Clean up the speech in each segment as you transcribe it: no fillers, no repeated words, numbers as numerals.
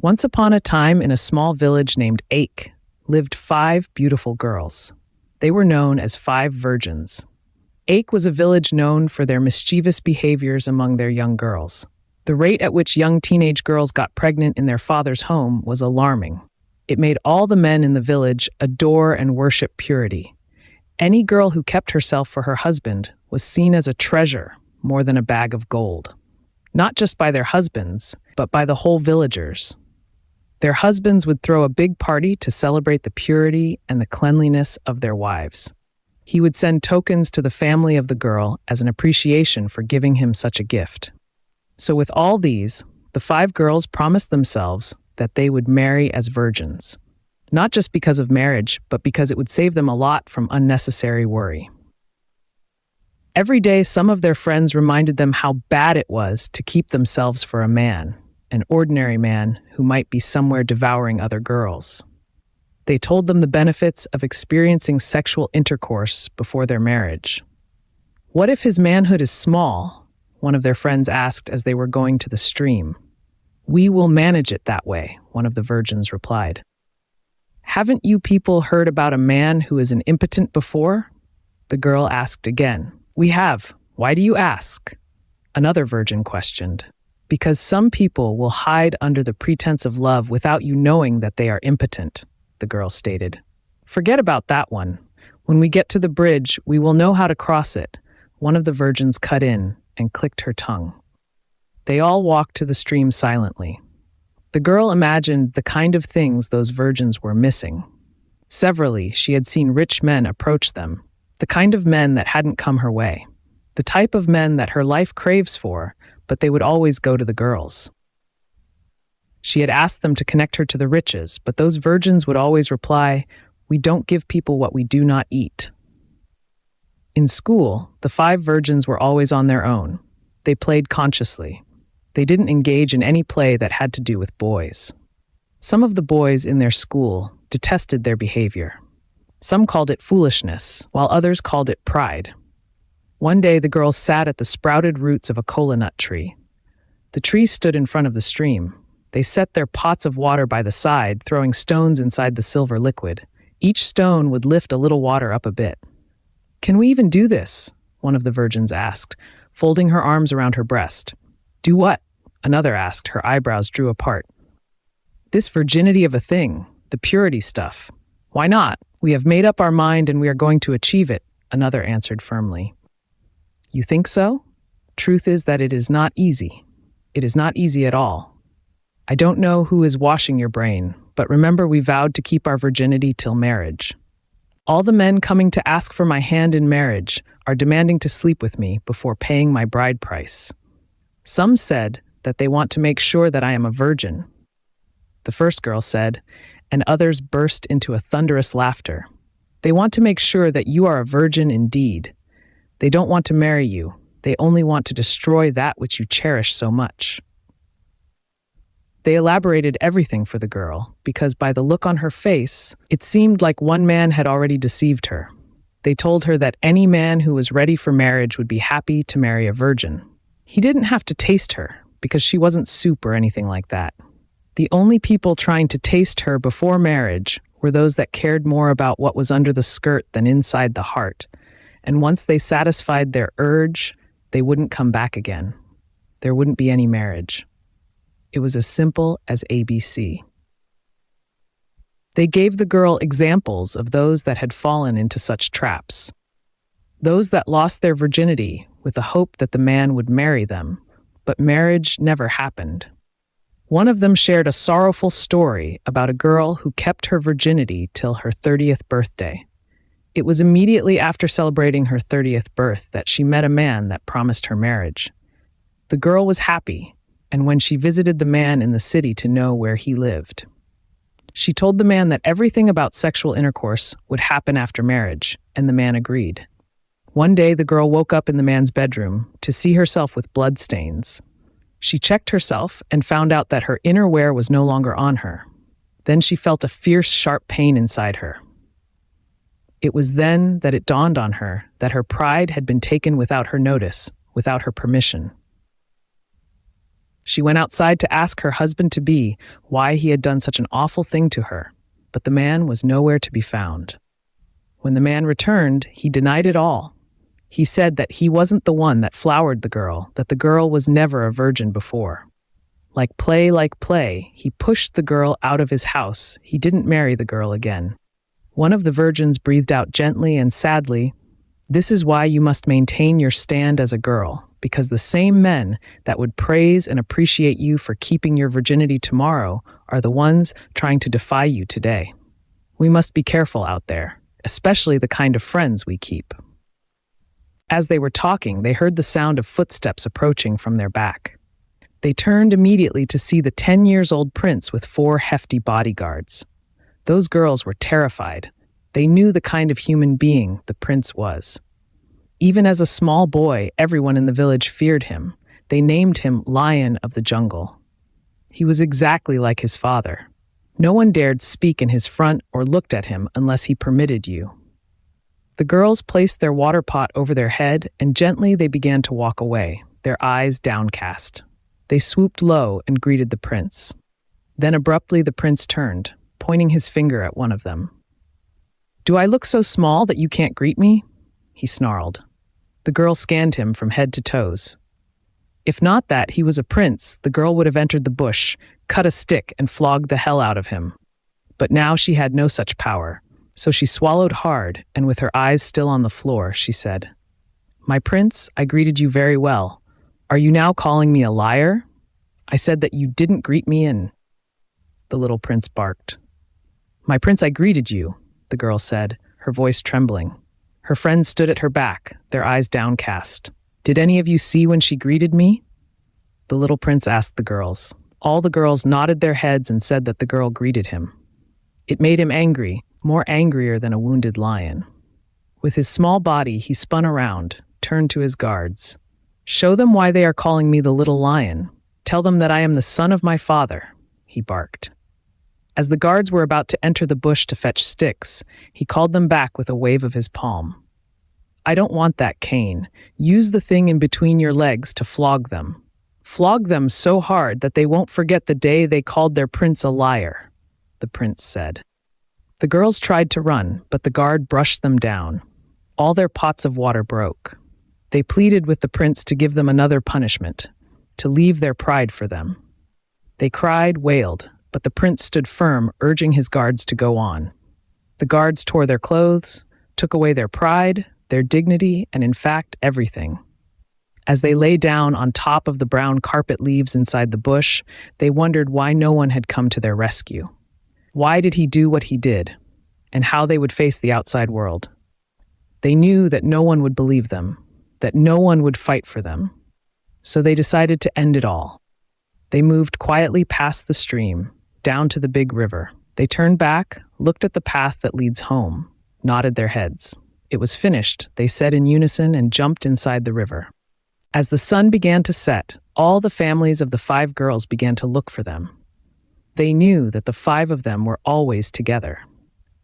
Once upon a time, in a small village named Ake, lived 5 beautiful girls. They were known as 5 virgins. Ake was a village known for their mischievous behaviors among their young girls. The rate at which young teenage girls got pregnant in their father's home was alarming. It made all the men in the village adore and worship purity. Any girl who kept herself for her husband was seen as a treasure more than a bag of gold. Not just by their husbands, but by the whole villagers. Their husbands would throw a big party to celebrate the purity and the cleanliness of their wives. He would send tokens to the family of the girl as an appreciation for giving him such a gift. So with all these, the 5 girls promised themselves that they would marry as virgins. Not just because of marriage, but because it would save them a lot from unnecessary worry. Every day, some of their friends reminded them how bad it was to keep themselves for a man, an ordinary man who might be somewhere devouring other girls. They told them the benefits of experiencing sexual intercourse before their marriage. "What if his manhood is small?" one of their friends asked as they were going to the stream. "We will manage it that way," one of the virgins replied. "Haven't you people heard about a man who is an impotent before?" the girl asked again. "We have. Why do you ask?" another virgin questioned. "Because some people will hide under the pretense of love without you knowing that they are impotent," the girl stated. "Forget about that one. When we get to the bridge, we will know how to cross it," one of the virgins cut in and clicked her tongue. They all walked to the stream silently. The girl imagined the kind of things those virgins were missing. Severally, she had seen rich men approach them, the kind of men that hadn't come her way, the type of men that her life craves for, but they would always go to the girls. She had asked them to connect her to the riches, but those virgins would always reply, "We don't give people what we do not eat." In school, the 5 virgins were always on their own. They played consciously. They didn't engage in any play that had to do with boys. Some of the boys in their school detested their behavior. Some called it foolishness, while others called it pride. One day, the girls sat at the sprouted roots of a kola nut tree. The tree stood in front of the stream. They set their pots of water by the side, throwing stones inside the silver liquid. Each stone would lift a little water up a bit. "Can we even do this?" one of the virgins asked, folding her arms around her breast. "Do what?" another asked, her eyebrows drew apart. "This virginity of a thing, the purity stuff. Why not? We have made up our mind and we are going to achieve it," another answered firmly. "You think so? Truth is that it is not easy. It is not easy at all. I don't know who is washing your brain, but remember we vowed to keep our virginity till marriage. All the men coming to ask for my hand in marriage are demanding to sleep with me before paying my bride price. Some said that they want to make sure that I am a virgin," the first girl said, and others burst into a thunderous laughter. "They want to make sure that you are a virgin indeed. They don't want to marry you. They only want to destroy that which you cherish so much." They elaborated everything for the girl, because by the look on her face, it seemed like one man had already deceived her. They told her that any man who was ready for marriage would be happy to marry a virgin. He didn't have to taste her, because she wasn't soup or anything like that. The only people trying to taste her before marriage were those that cared more about what was under the skirt than inside the heart. And once they satisfied their urge, they wouldn't come back again. There wouldn't be any marriage. It was as simple as ABC. They gave the girl examples of those that had fallen into such traps. Those that lost their virginity with the hope that the man would marry them, but marriage never happened. One of them shared a sorrowful story about a girl who kept her virginity till her 30th birthday. It was immediately after celebrating her 30th birth that she met a man that promised her marriage. The girl was happy, and when she visited the man in the city to know where he lived, she told the man that everything about sexual intercourse would happen after marriage, and the man agreed. One day, the girl woke up in the man's bedroom to see herself with bloodstains. She checked herself and found out that her inner wear was no longer on her. Then she felt a fierce, sharp pain inside her. It was then that it dawned on her that her pride had been taken without her notice, without her permission. She went outside to ask her husband-to-be why he had done such an awful thing to her, but the man was nowhere to be found. When the man returned, he denied it all. He said that he wasn't the one that flowered the girl, that the girl was never a virgin before. Like play, he pushed the girl out of his house. He didn't marry the girl again. One of the virgins breathed out gently and sadly, "This is why you must maintain your stand as a girl, because the same men that would praise and appreciate you for keeping your virginity tomorrow are the ones trying to defy you today. We must be careful out there, especially the kind of friends we keep." As they were talking, they heard the sound of footsteps approaching from their back. They turned immediately to see the 10-year-old prince with 4 hefty bodyguards. Those girls were terrified. They knew the kind of human being the prince was. Even as a small boy, everyone in the village feared him. They named him Lion of the Jungle. He was exactly like his father. No one dared speak in his front or looked at him unless he permitted you. The girls placed their water pot over their head, and gently they began to walk away, their eyes downcast. They swooped low and greeted the prince. Then abruptly the prince turned, pointing his finger at one of them. "Do I look so small that you can't greet me?" he snarled. The girl scanned him from head to toes. If not that he was a prince, the girl would have entered the bush, cut a stick, and flogged the hell out of him. But now she had no such power, so she swallowed hard, and with her eyes still on the floor, she said, "My prince, I greeted you very well. Are you now calling me a liar? I said that you didn't greet me and—" The little prince barked. "My prince, I greeted you," the girl said, her voice trembling. Her friends stood at her back, their eyes downcast. "Did any of you see when she greeted me?" The little prince asked the girls. All the girls nodded their heads and said that the girl greeted him. It made him angry, more angrier than a wounded lion. With his small body, he spun around, turned to his guards. "Show them why they are calling me the little lion. Tell them that I am the son of my father," he barked. As the guards were about to enter the bush to fetch sticks, he called them back with a wave of his palm. "I don't want that cane. Use the thing in between your legs to flog them. Flog them so hard that they won't forget the day they called their prince a liar," the prince said. The girls tried to run, but the guard brushed them down. All their pots of water broke. They pleaded with the prince to give them another punishment, to leave their pride for them. They cried, wailed, but the prince stood firm, urging his guards to go on. The guards tore their clothes, took away their pride, their dignity, and in fact, everything. As they lay down on top of the brown carpet leaves inside the bush, they wondered why no one had come to their rescue. Why did he do what he did, and how they would face the outside world. They knew that no one would believe them, that no one would fight for them. So they decided to end it all. They moved quietly past the stream, down to the big river. They turned back, looked at the path that leads home, nodded their heads. It was finished, they said in unison, and jumped inside the river. As the sun began to set, all the families of the 5 girls began to look for them. They knew that the 5 of them were always together.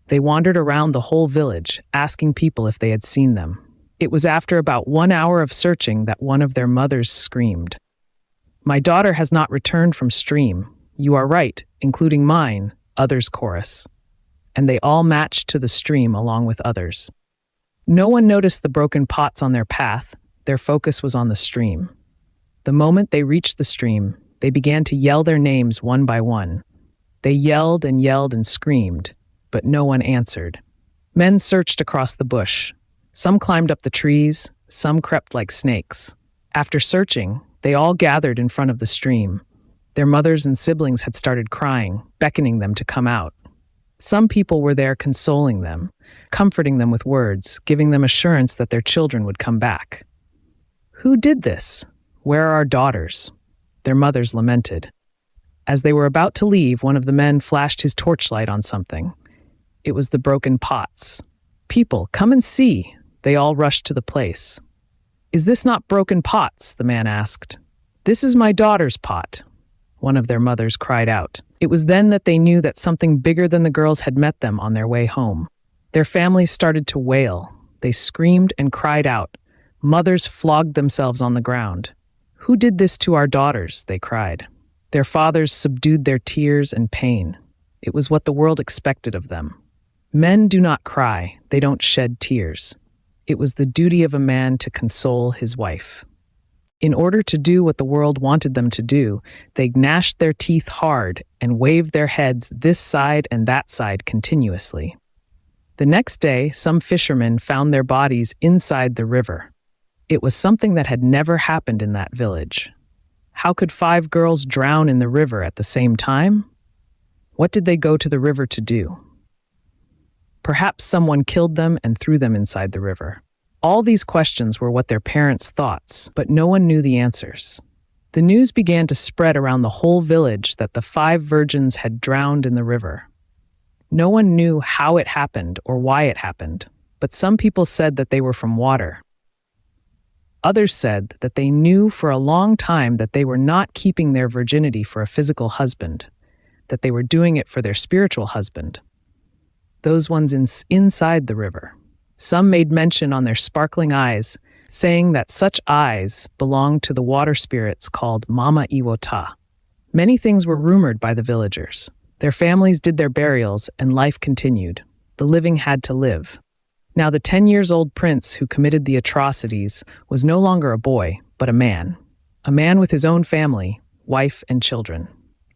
They wandered around the whole village, asking people if they had seen them. It was after about 1 hour of searching that one of their mothers screamed, "My daughter has not returned from stream. You are right, including mine," others chorus. And they all matched to the stream along with others. No one noticed the broken pots on their path. Their focus was on the stream. The moment they reached the stream, they began to yell their names one by one. They yelled and screamed, but no one answered. Men searched across the bush. Some climbed up the trees, some crept like snakes. After searching, they all gathered in front of the stream. Their mothers and siblings had started crying, beckoning them to come out. Some people were there consoling them, comforting them with words, giving them assurance that their children would come back. "Who did this? Where are our daughters?" Their mothers lamented. As they were about to leave, one of the men flashed his torchlight on something. It was the broken pots. "People, come and see!" They all rushed to the place. "Is this not broken pots?" the man asked. "This is my daughter's pot," one of their mothers cried out. It was then that they knew that something bigger than the girls had met them on their way home. Their families started to wail. They screamed and cried out. Mothers flogged themselves on the ground. "Who did this to our daughters?" they cried. Their fathers subdued their tears and pain. It was what the world expected of them. Men do not cry, they don't shed tears. It was the duty of a man to console his wife. In order to do what the world wanted them to do, they gnashed their teeth hard and waved their heads this side and that side continuously. The next day, some fishermen found their bodies inside the river. It was something that had never happened in that village. How could 5 girls drown in the river at the same time? What did they go to the river to do? Perhaps someone killed them and threw them inside the river. All these questions were what their parents' thoughts, but no one knew the answers. The news began to spread around the whole village that the 5 virgins had drowned in the river. No one knew how it happened or why it happened, but some people said that they were from water. Others said that they knew for a long time that they were not keeping their virginity for a physical husband, that they were doing it for their spiritual husband, those ones inside the river. Some made mention on their sparkling eyes, saying that such eyes belonged to the water spirits called Mama Iwota. Many things were rumored by the villagers. Their families did their burials and life continued. The living had to live. Now the 10-year-old prince who committed the atrocities was no longer a boy, but a man with his own family, wife and children.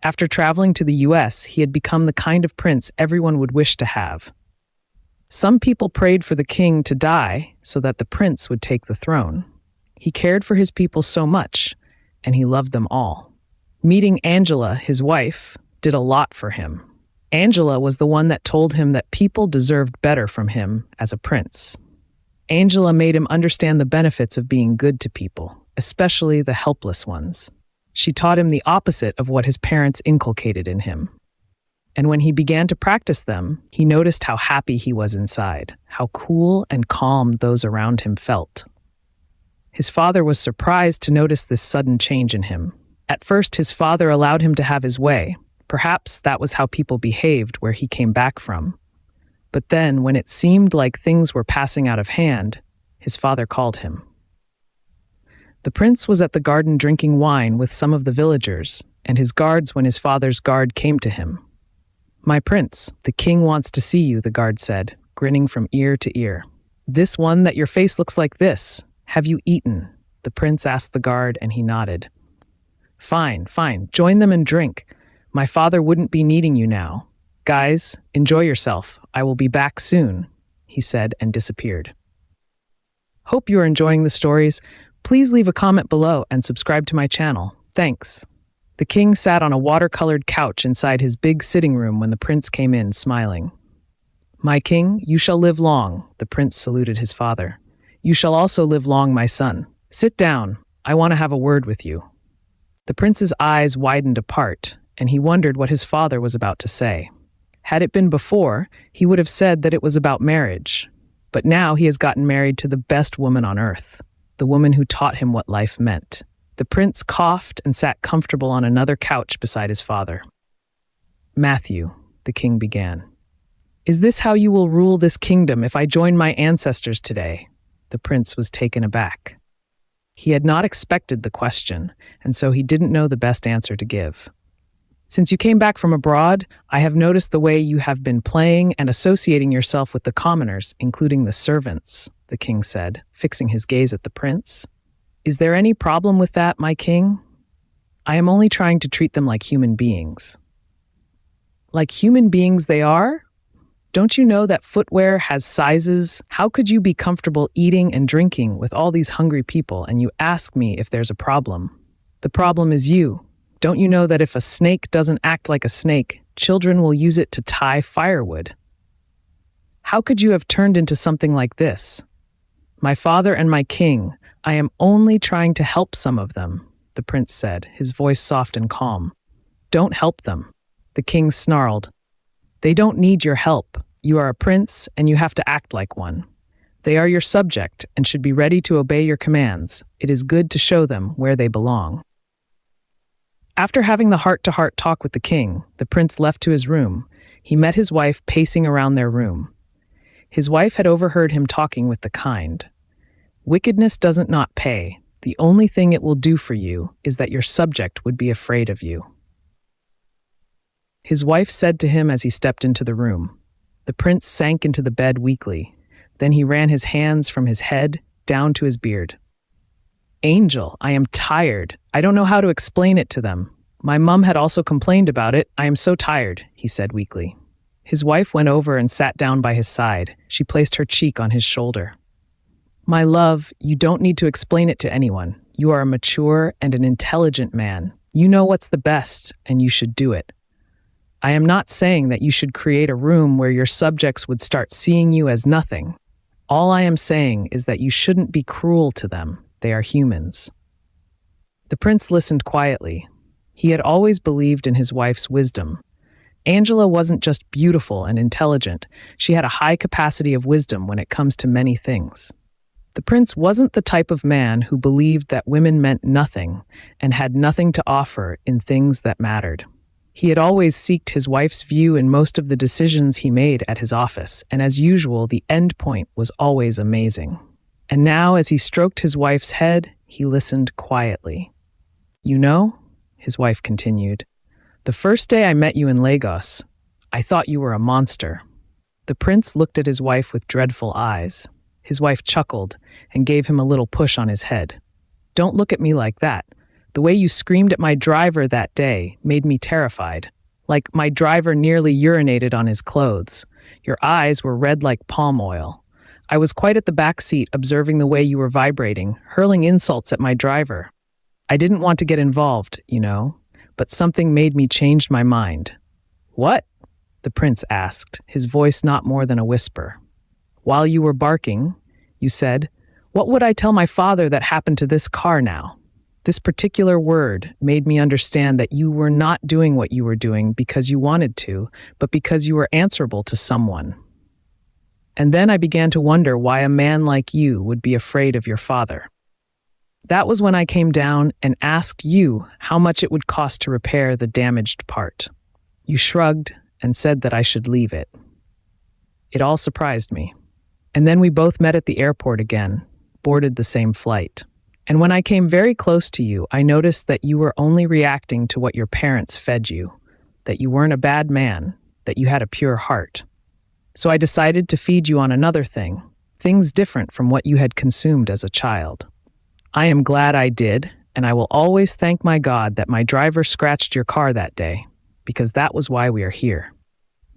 After traveling to the US, he had become the kind of prince everyone would wish to have. Some people prayed for the king to die so that the prince would take the throne. He cared for his people so much, and he loved them all. Meeting Angela, his wife, did a lot for him. Angela was the one that told him that people deserved better from him as a prince. Angela made him understand the benefits of being good to people, especially the helpless ones. She taught him the opposite of what his parents inculcated in him. And when he began to practice them, he noticed how happy he was inside, how cool and calm those around him felt. His father was surprised to notice this sudden change in him. At first, his father allowed him to have his way. Perhaps that was how people behaved where he came back from. But then, when it seemed like things were passing out of hand, his father called him. The prince was at the garden drinking wine with some of the villagers, and his guards when his father's guard came to him. "My prince, the king wants to see you," the guard said, grinning from ear to ear. "This one that your face looks like this. Have you eaten?" The prince asked the guard, and he nodded. Fine, join them and drink. My father wouldn't be needing you now. Guys, enjoy yourself. I will be back soon," he said and disappeared. Hope you are enjoying the stories. Please leave a comment below and subscribe to my channel. Thanks. The king sat on a watercolored couch inside his big sitting room when the prince came in, smiling. "My king, you shall live long," the prince saluted his father. "You shall also live long, my son. Sit down. I want to have a word with you." The prince's eyes widened apart, and he wondered what his father was about to say. Had it been before, he would have said that it was about marriage. But now he has gotten married to the best woman on earth, the woman who taught him what life meant. The prince coughed and sat comfortable on another couch beside his father. "Matthew," the king began, "is this how you will rule this kingdom if I join my ancestors today?" The prince was taken aback. He had not expected the question, and so he didn't know the best answer to give. "Since you came back from abroad, I have noticed the way you have been playing and associating yourself with the commoners, including the servants," the king said, fixing his gaze at the prince. "Is there any problem with that, my king? I am only trying to treat them like human beings." "Like human beings they are? Don't you know that footwear has sizes? How could you be comfortable eating and drinking with all these hungry people and you ask me if there's a problem? The problem is you. Don't you know that if a snake doesn't act like a snake, children will use it to tie firewood? How could you have turned into something like this? My father and my king, I am only trying to help some of them," the prince said, his voice soft and calm. "Don't help them," the king snarled. "They don't need your help. You are a prince, and you have to act like one. They are your subject and should be ready to obey your commands. It is good to show them where they belong." After having the heart-to-heart talk with the king, the prince left to his room. He met his wife pacing around their room. His wife had overheard him talking with the kind. "Wickedness doesn't not pay. The only thing it will do for you is that your subject would be afraid of you." His wife said to him as he stepped into the room. The prince sank into the bed weakly. Then he ran his hands from his head down to his beard. "Angel, I am tired. I don't know how to explain it to them. My mom had also complained about it. I am so tired," he said weakly. His wife went over and sat down by his side. She placed her cheek on his shoulder. "My love, you don't need to explain it to anyone. You are a mature and an intelligent man. You know what's the best, and you should do it. I am not saying that you should create a room where your subjects would start seeing you as nothing. All I am saying is that you shouldn't be cruel to them. They are humans." The prince listened quietly. He had always believed in his wife's wisdom. Angela wasn't just beautiful and intelligent. She had a high capacity of wisdom when it comes to many things. The prince wasn't the type of man who believed that women meant nothing and had nothing to offer in things that mattered. He had always sought his wife's view in most of the decisions he made at his office, and as usual, the end point was always amazing. And now, as he stroked his wife's head, he listened quietly. "You know," his wife continued, "the first day I met you in Lagos, I thought you were a monster." The prince looked at his wife with dreadful eyes. His wife chuckled and gave him a little push on his head. "Don't look at me like that. The way you screamed at my driver that day made me terrified. Like my driver nearly urinated on his clothes. Your eyes were red like palm oil. I was quite at the back seat observing the way you were vibrating, hurling insults at my driver. I didn't want to get involved, you know, but something made me change my mind." "What?" the prince asked, his voice not more than a whisper. "While you were barking, you said, 'What would I tell my father that happened to this car now?' This particular word made me understand that you were not doing what you were doing because you wanted to, but because you were answerable to someone. And then I began to wonder why a man like you would be afraid of your father. That was when I came down and asked you how much it would cost to repair the damaged part. You shrugged and said that I should leave it. It all surprised me. And then we both met at the airport again, boarded the same flight. And when I came very close to you, I noticed that you were only reacting to what your parents fed you, that you weren't a bad man, that you had a pure heart. So I decided to feed you on another thing, things different from what you had consumed as a child. I am glad I did, and I will always thank my God that my driver scratched your car that day, because that was why we are here.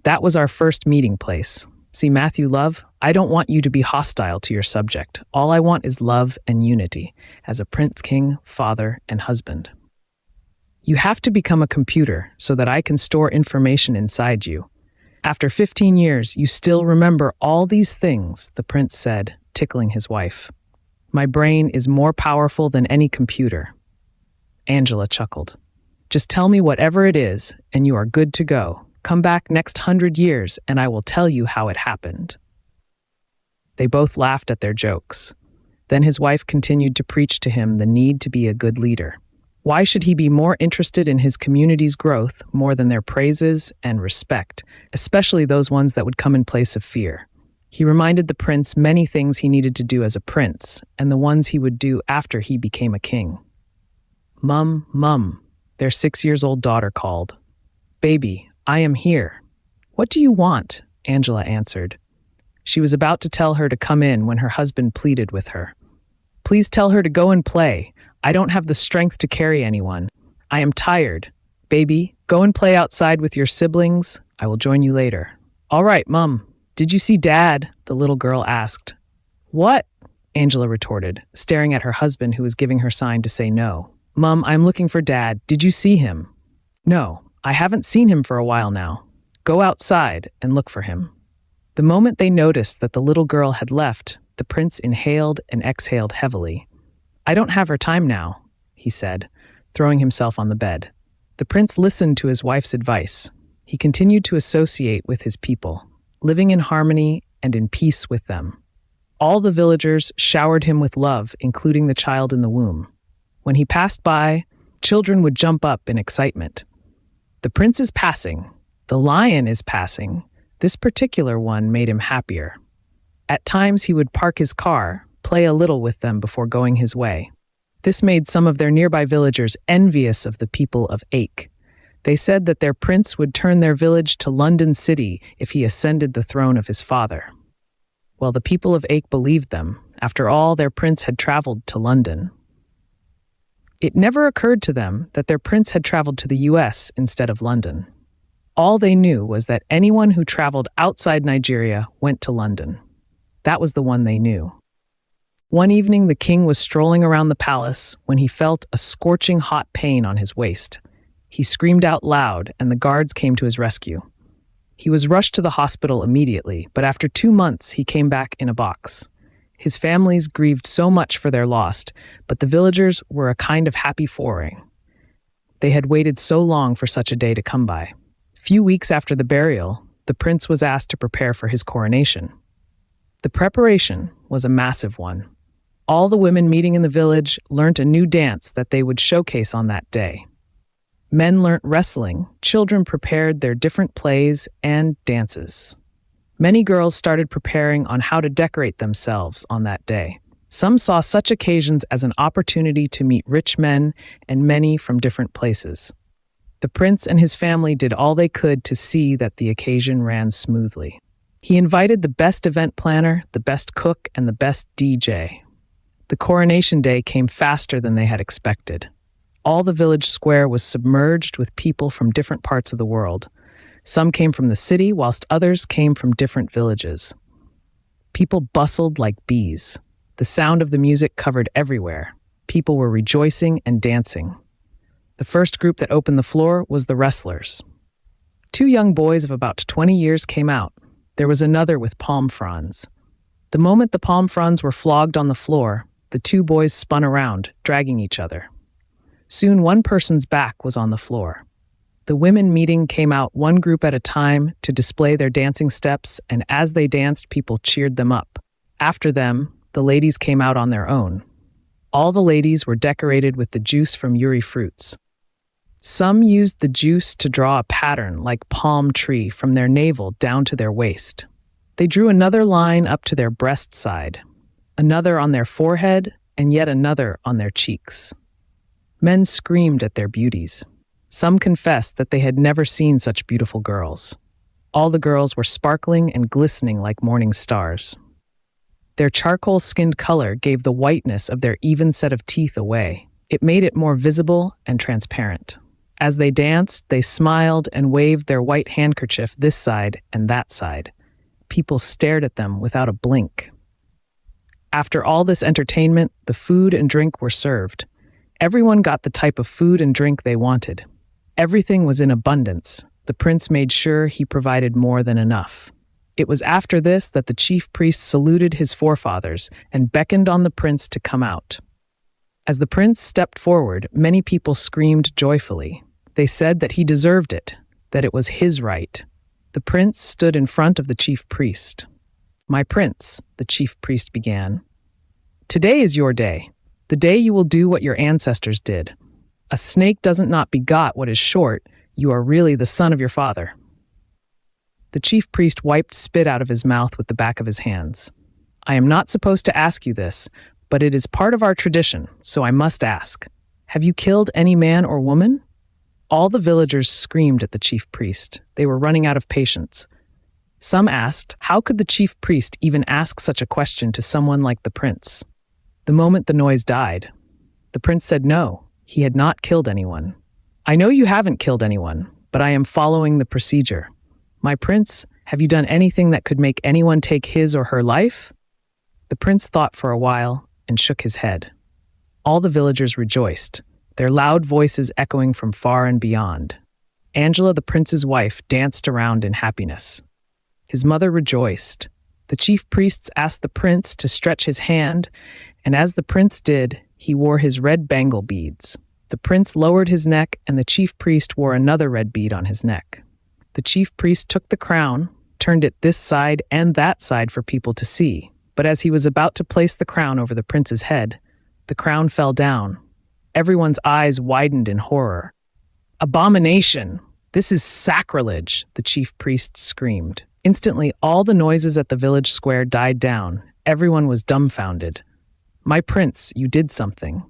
That was our first meeting place. See, Matthew, love, I don't want you to be hostile to your subject. All I want is love and unity, as a prince, king, father, and husband. You have to become a computer so that I can store information inside you. After 15 years, you still remember all these things, the prince said, tickling his wife. My brain is more powerful than any computer. Angela chuckled. Just tell me whatever it is, and you are good to go. Come back next 100 years, and I will tell you how it happened. They both laughed at their jokes. Then his wife continued to preach to him the need to be a good leader. Why should he be more interested in his community's growth more than their praises and respect, especially those ones that would come in place of fear? He reminded the prince many things he needed to do as a prince, and the ones he would do after he became a king. Mum, their 6-year-old daughter called. Baby, I am here. What do you want? Angela answered. She was about to tell her to come in when her husband pleaded with her. Please tell her to go and play. I don't have the strength to carry anyone. I am tired. Baby, go and play outside with your siblings. I will join you later. All right, Mum. Did you see Dad? The little girl asked. What? Angela retorted, staring at her husband who was giving her sign to say no. Mum, I'm looking for Dad. Did you see him? No, I haven't seen him for a while now. Go outside and look for him. The moment they noticed that the little girl had left, the prince inhaled and exhaled heavily. I don't have her time now, he said, throwing himself on the bed. The prince listened to his wife's advice. He continued to associate with his people, living in harmony and in peace with them. All the villagers showered him with love, including the child in the womb. When he passed by, children would jump up in excitement. The prince is passing. The lion is passing. This particular one made him happier. At times he would park his car, play a little with them before going his way. This made some of their nearby villagers envious of the people of Ache. They said that their prince would turn their village to London City if he ascended the throne of his father. Well, the people of Ache believed them. After all, their prince had traveled to London. It never occurred to them that their prince had traveled to the US instead of London. All they knew was that anyone who traveled outside Nigeria went to London. That was the one they knew. One evening, the king was strolling around the palace when he felt a scorching hot pain on his waist. He screamed out loud, and the guards came to his rescue. He was rushed to the hospital immediately, but after 2 months, he came back in a box. His families grieved so much for their loss, but the villagers were a kind of happy foray. They had waited so long for such a day to come by. Few weeks after the burial, the prince was asked to prepare for his coronation. The preparation was a massive one. All the women meeting in the village learnt a new dance that they would showcase on that day. Men learnt wrestling, children prepared their different plays and dances. Many girls started preparing on how to decorate themselves on that day. Some saw such occasions as an opportunity to meet rich men and many from different places. The prince and his family did all they could to see that the occasion ran smoothly. He invited the best event planner, the best cook, and the best DJ. The coronation day came faster than they had expected. All the village square was submerged with people from different parts of the world. Some came from the city, whilst others came from different villages. People bustled like bees. The sound of the music covered everywhere. People were rejoicing and dancing. The first group that opened the floor was the wrestlers. 2 young boys of about 20 years came out. There was another with palm fronds. The moment the palm fronds were flogged on the floor, the 2 boys spun around, dragging each other. Soon one person's back was on the floor. The women meeting came out one group at a time to display their dancing steps, and as they danced, people cheered them up. After them, the ladies came out on their own. All the ladies were decorated with the juice from Uri fruits. Some used the juice to draw a pattern like palm tree from their navel down to their waist. They drew another line up to their breast side, another on their forehead, and yet another on their cheeks. Men screamed at their beauties. Some confessed that they had never seen such beautiful girls. All the girls were sparkling and glistening like morning stars. Their charcoal-skinned color gave the whiteness of their even set of teeth away. It made it more visible and transparent. As they danced, they smiled and waved their white handkerchief this side and that side. People stared at them without a blink. After all this entertainment, the food and drink were served. Everyone got the type of food and drink they wanted. Everything was in abundance. The prince made sure he provided more than enough. It was after this that the chief priest saluted his forefathers and beckoned on the prince to come out. As the prince stepped forward, many people screamed joyfully. They said that he deserved it, that it was his right. The prince stood in front of the chief priest. "My prince," the chief priest began, "today is your day, the day you will do what your ancestors did. A snake doesn't not begot what is short. You are really the son of your father." The chief priest wiped spit out of his mouth with the back of his hands. "I am not supposed to ask you this, but it is part of our tradition, so I must ask. Have you killed any man or woman?" All the villagers screamed at the chief priest. They were running out of patience. Some asked, how could the chief priest even ask such a question to someone like the prince? The moment the noise died, the prince said no, he had not killed anyone. "I know you haven't killed anyone, but I am following the procedure. My prince, have you done anything that could make anyone take his or her life?" The prince thought for a while and shook his head. All the villagers rejoiced, their loud voices echoing from far and beyond. Angela, the prince's wife, danced around in happiness. His mother rejoiced. The chief priests asked the prince to stretch his hand, and as the prince did, he wore his red bangle beads. The prince lowered his neck, and the chief priest wore another red bead on his neck. The chief priest took the crown, turned it this side and that side for people to see, but as he was about to place the crown over the prince's head, the crown fell down. Everyone's eyes widened in horror. "Abomination! This is sacrilege!" the chief priest screamed. Instantly, all the noises at the village square died down. Everyone was dumbfounded. "My prince, you did something."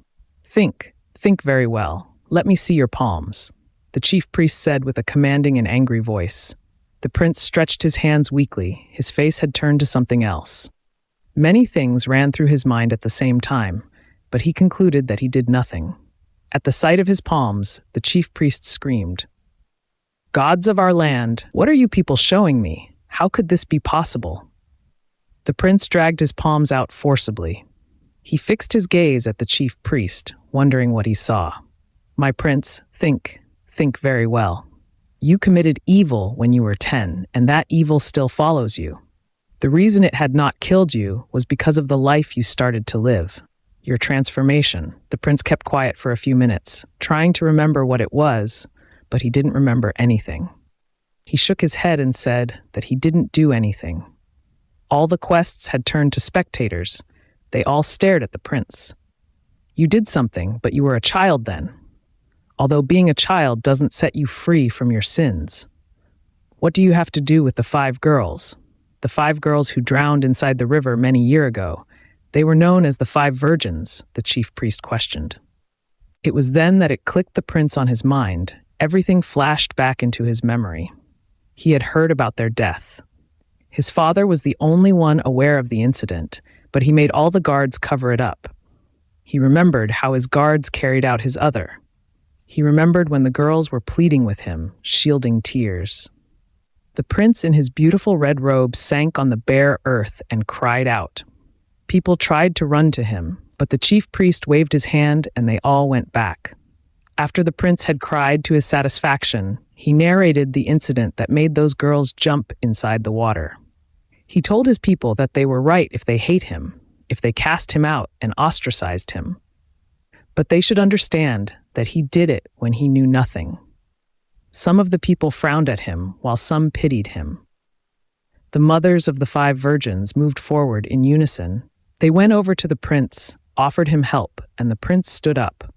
Think very well. Let me see your palms, the chief priest said with a commanding and angry voice. The prince stretched his hands weakly. His face had turned to something else. Many things ran through his mind at the same time, but he concluded that he did nothing. At the sight of his palms, the chief priest screamed, "Gods of our land, what are you people showing me? How could this be possible?" The prince dragged his palms out forcibly. He fixed his gaze at the chief priest, wondering what he saw. "My prince, think very well. You committed evil when you were 10, and that evil still follows you. The reason it had not killed you was because of the life you started to live. Your transformation." The prince kept quiet for a few minutes, trying to remember what it was, but he didn't remember anything. He shook his head and said that he didn't do anything. All the quests had turned to spectators. They all stared at the prince. "You did something, but you were a child then. Although being a child doesn't set you free from your sins. What do you have to do with the 5 girls? The 5 girls who drowned inside the river many years ago. They were known as the 5 virgins," the chief priest questioned. It was then that it clicked the prince on his mind. Everything flashed back into his memory. He had heard about their death. His father was the only one aware of the incident, but he made all the guards cover it up. He remembered how his guards carried out his other. He remembered when the girls were pleading with him, shielding tears. The prince in his beautiful red robe sank on the bare earth and cried out. People tried to run to him, but the chief priest waved his hand and they all went back. After the prince had cried to his satisfaction, he narrated the incident that made those girls jump inside the water. He told his people that they were right if they hate him, if they cast him out and ostracized him. But they should understand that he did it when he knew nothing. Some of the people frowned at him, while some pitied him. The mothers of the 5 virgins moved forward in unison. They went over to the prince, offered him help, and the prince stood up.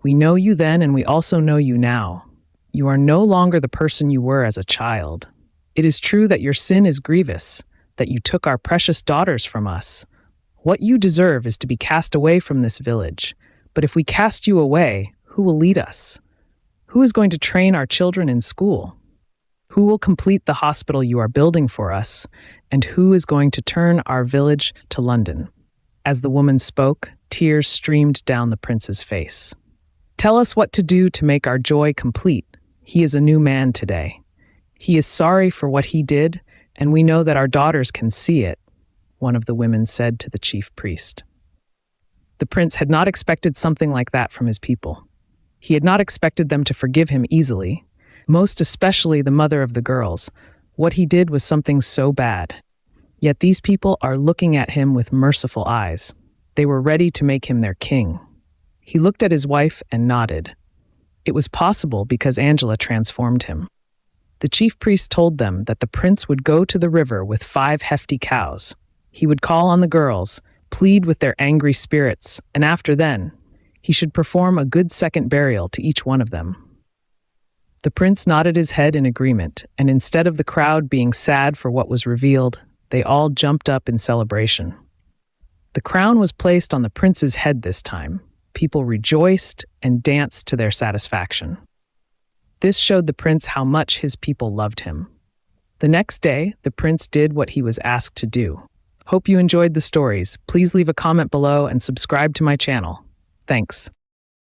"We know you then, and we also know you now. You are no longer the person you were as a child. It is true that your sin is grievous, that you took our precious daughters from us. What you deserve is to be cast away from this village. But if we cast you away, who will lead us? Who is going to train our children in school? Who will complete the hospital you are building for us? And who is going to turn our village to London?" As the woman spoke, tears streamed down the prince's face. "Tell us what to do to make our joy complete. He is a new man today. He is sorry for what he did, and we know that our daughters can see it," one of the women said to the chief priest. The prince had not expected something like that from his people. He had not expected them to forgive him easily, most especially the mother of the girls. What he did was something so bad. Yet these people are looking at him with merciful eyes. They were ready to make him their king. He looked at his wife and nodded. It was possible because Angela transformed him. The chief priest told them that the prince would go to the river with 5 hefty cows. He would call on the girls, plead with their angry spirits, and after then, he should perform a good second burial to each one of them. The prince nodded his head in agreement, and instead of the crowd being sad for what was revealed, they all jumped up in celebration. The crown was placed on the prince's head this time. People rejoiced and danced to their satisfaction. This showed the prince how much his people loved him. The next day, the prince did what he was asked to do. Hope you enjoyed the stories. Please leave a comment below and subscribe to my channel. Thanks.